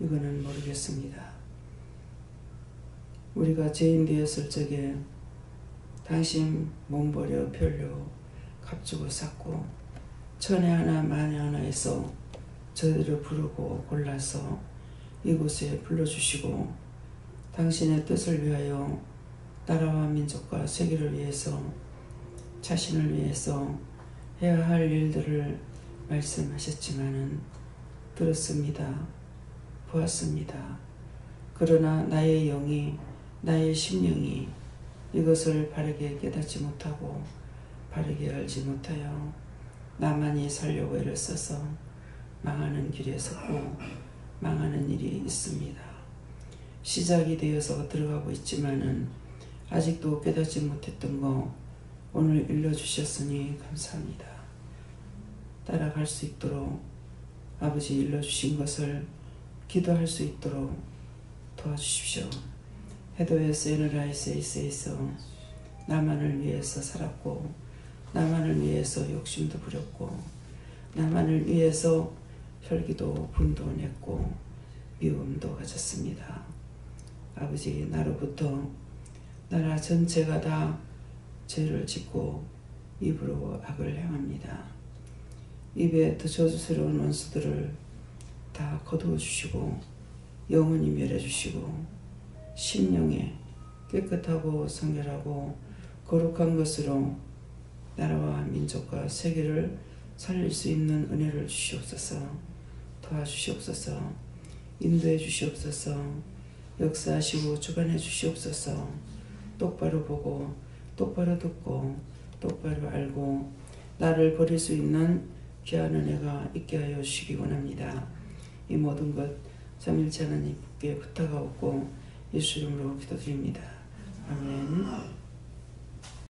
이거는 모르겠습니다. 우리가 죄인 되었을 적에 당신 몸버려 별려 값주고 샀고 천에 하나 만에 하나에서 저희를 부르고 골라서 이곳에 불러주시고 당신의 뜻을 위하여 나라와 민족과 세계를 위해서 자신을 위해서 해야 할 일들을 말씀하셨지만은 들었습니다. 보았습니다. 그러나 나의 영이 나의 심령이 이것을 바르게 깨닫지 못하고 바르게 알지 못하여 나만이 살려고 애를 써서 망하는 길에 섰고 망하는 일이 있습니다. 시작이 되어서 들어가고 있지만은 아직도 깨닫지 못했던 거 오늘 일러주셨으니 감사합니다. 따라갈 수 있도록 아버지 일러주신 것을 기도할 수 있도록 도와주십시오. 헤도에서 에너라이스에서 나만을 위해서 살았고 나만을 위해서 욕심도 부렸고 나만을 위해서 혈기도 분도 냈고 미움도 가졌습니다. 아버지 나로부터 나라 전체가 다 죄를 짓고 입으로 악을 행합니다. 입에 더 저주스러운 원수들을 다 거두어 주시고 영원히 멸해 주시고 심령에 깨끗하고 성결하고 거룩한 것으로 나라와 민족과 세계를 살릴 수 있는 은혜를 주시옵소서. 도와주시옵소서. 인도해 주시옵소서. 역사하시고 주관해 주시옵소서. 똑바로 보고 똑바로 듣고 똑바로 알고 나를 버릴 수 있는 귀한 은혜가 있게 하여 주시기 원합니다. 이 모든 것 삼일째 하나님께 부탁하옵고 예수 이름으로 기도드립니다. 아멘.